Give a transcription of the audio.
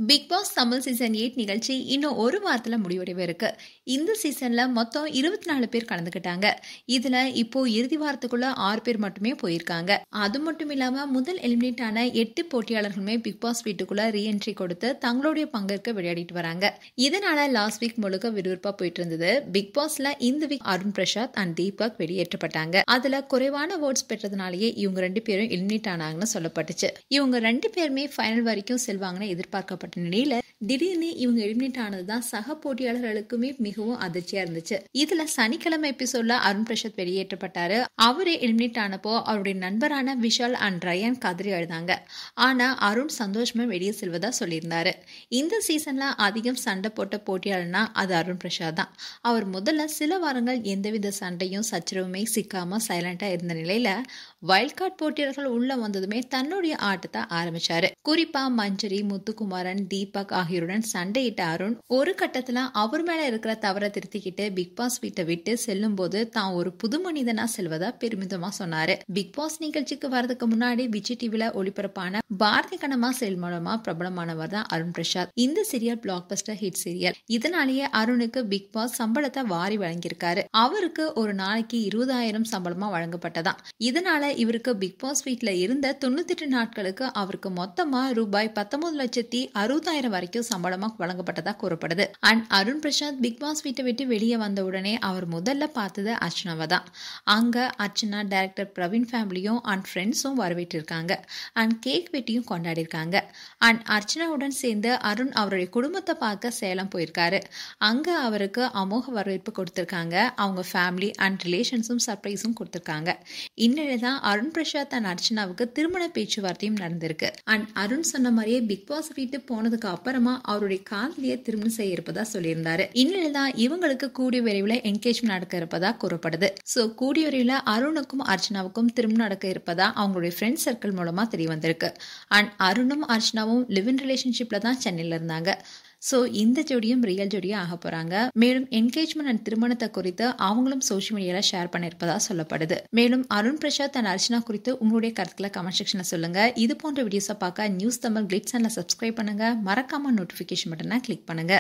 Big pass Tamil season 8 நிகழ்ச்சி இன்னும் ஒரு வாரத்துல முடிவடைவு இருக்கு. இந்த சீசன்ல மொத்தம் 24 பேர் கலந்துக்கிட்டாங்க. இதுல இப்போ இறுதி வாரத்துக்குள்ள 6 பேர் மட்டுமே போயிருக்காங்க. அது மட்டும் இல்லாம முதல் எலிமினேட் ஆன 8 போட்டியாளர்களுமே பிக் பாஸ் வீட்டுக்குள்ள ரீஎன்ட்ரி கொடுத்து தங்களுடைய பங்கிற்கு விளையாடிட்டு வராங்க. இதனால லாஸ்ட் வீக் முழுக்க விறுவிறுப்பா போயிட்டு இருந்தது. பிக் பாஸ்ல இந்த வீக் அருண் பிரசாத் அண்ட் தீபக் வெளியேற்றப்பட்டாங்க. அதுல குறைவான ஓட்ஸ் பெற்றதுனாலேயே இவங்க 2 பேரும் எலிமினேட் ஆனாங்கன்னு சொல்லப்பட்டுச்சு. இவங்க 2 பேருமே ஃபைனல் வரைக்கும் செல்வாங்கன்னு எதிர்பார்க்கப்பட்ட நிலையில திடீர்னு இவங்க எலிமினேட் ஆனதுதான் சக போட்டியாளர்களுக்குமே மிகவும் அதிர்ச்சியா இருந்துச்சு. இதுல சனிக்கிழமை எபிசோட்ல அருண் பிரசாத் வெளியேற்றப்பட்டாரு. அவரே எலிமினேட் ஆனப்போ அவருடைய நண்பரான விஷால் அண்ட் ரயான் கதறி அழுதாங்க. ஆனா அருண் சந்தோஷமா வெளியே செல்வதா சொல்லியிருந்தாரு. இந்த சீசன்ல அதிகம் சண்டை போட்ட போட்டியாளர்னா அது அருண் பிரசாத் தான். அவர் முதல்ல சில வாரங்கள் எந்தவித சண்டையும் சச்சரவுமே சிக்காம சைலண்டா இருந்த நிலையில வைல்ட் கார்டு போட்டியாளர்கள் உள்ள வந்ததுமே தன்னுடைய ஆட்டத்தை ஆரம்பிச்சாரு. குறிப்பா மஞ்சரி, முத்துக்குமாரன், தீபக் ஆகியோருடன் சண்டையிட்ட அருண் ஒரு கட்டத்துல அவர் மேல இருக்கிற தவறை திருத்திக்கிட்டு பிக் பாஸ் வீட்டை விட்டு செல்லும் போது தான் ஒரு புது மனிதனா செல்வதா பெருமிதமா சொன்னாரு. பிக் பாஸ் நிகழ்ச்சிக்கு வரதுக்கு முன்னாடி விஜய் டிவில ஒளிபரப்பான பாரதி கண்ணம்மா செயல் மூலமா பிரபலமானவர் தான் அருண் பிரசாத். இந்த serial black Bastar hit serial. இதனாலேயே அருணுக்கு பிக் பாஸ் சம்பளத்தை வாரி வழங்கியிருக்காரு. அவருக்கு ஒரு நாளைக்கு 20,000 சம்பளமா வழங்கப்பட்டதா. இதனால இவருக்கு பிக் பாஸ் வீட்ல இருந்த 98 நாட்களுக்கு அவருக்கு மொத்தமா ரூபாய் 19,60,000 வரைக்கும் சம்பளமா வழங்கப்பட்டதா கூறப்படுது. And Arun Prasad Bigg Boss வீட்டை விட்டு வெளியே வந்த உடனே அவர் முதல்ல பார்த்தது அர்ச்சனாவை தான். அங்க அர்ச்சனா, டைரக்டர் பிரவீன் ஃபேமிலியும் அண்ட் ஃப்ரெண்ட்ஸும் வரவேற்றிருக்காங்க. அண்ட் கேக் வெட்டியும் கொண்டாடி இருக்காங்க. அண்ட் அர்ச்சனாவுடன் சேர்ந்து அருண் அவருடைய குடும்பத்தை பார்க்க சேலம் போயிருக்காரு. அங்க அவருக்கு அமோக வரவேற்பு கொடுத்திருக்காங்க. அவங்க ஃபேமிலி அண்ட் ரிலேஷன்ஸும் சர்ப்ரைஸும் கொடுத்திருக்காங்க. இந்நிலைதான் அருண் பிரசாத் அண்ட் அர்ச்சனாவுக்கு திருமண பேச்சுவார்த்தையும் நடந்திருக்கு. அண்ட் அருண் சொன்ன மாதிரியே பிக் பாஸ் வீட்டு போனதுக்கு அப்புறமா அவருடைய காதலியை திருமணம் செய்ய இருப்பதா சொல்லியிருந்தாரு. இந்நிலைதான் இவங்களுக்கு கூடிய விரைவில் என்கேஜ்மெண்ட் நடக்க இருப்பதா கூறப்படுது. சோ கூடிய விரைவில் அருணுக்கும் அர்ச்சனாவுக்கும் திருமணம் நடக்க இருப்பதா அவங்களுடைய ஃப்ரெண்ட் சர்க்கிள் மூலமா தெரிய வந்திருக்கு. அண்ட் அருணும் அர்ச்சனாவும் லிவ் இன் ரிலேஷன்ஷிப்ல தான் சென்னையில இருந்தாங்க. சோ இந்த ஜோடியும் ரியல் ஜோடியா ஆக போறாங்க. மேலும் என்கேஜ்மெண்ட் அண்ட் திருமணத்தை குறித்து அவங்களும் சோஷியல் மீடியால ஷேர் பண்ணிருப்பதா சொல்லப்படுது. மேலும் அருண் பிரசாத் அண்ட் அர்ச்சனா குறித்து உங்களுடைய கருத்துக்களை கமெண்ட் செக்ஷன்ல சொல்லுங்க. இது போன்ற வீடியோஸை பார்க்க நியூஸ் தமிழ் கிளிட்ஸ் சேனலை சப்ஸ்கிரைப் பண்ணுங்க. மறக்காம நோட்டிபிகேஷன் பட்டனை கிளிக் பண்ணுங்க.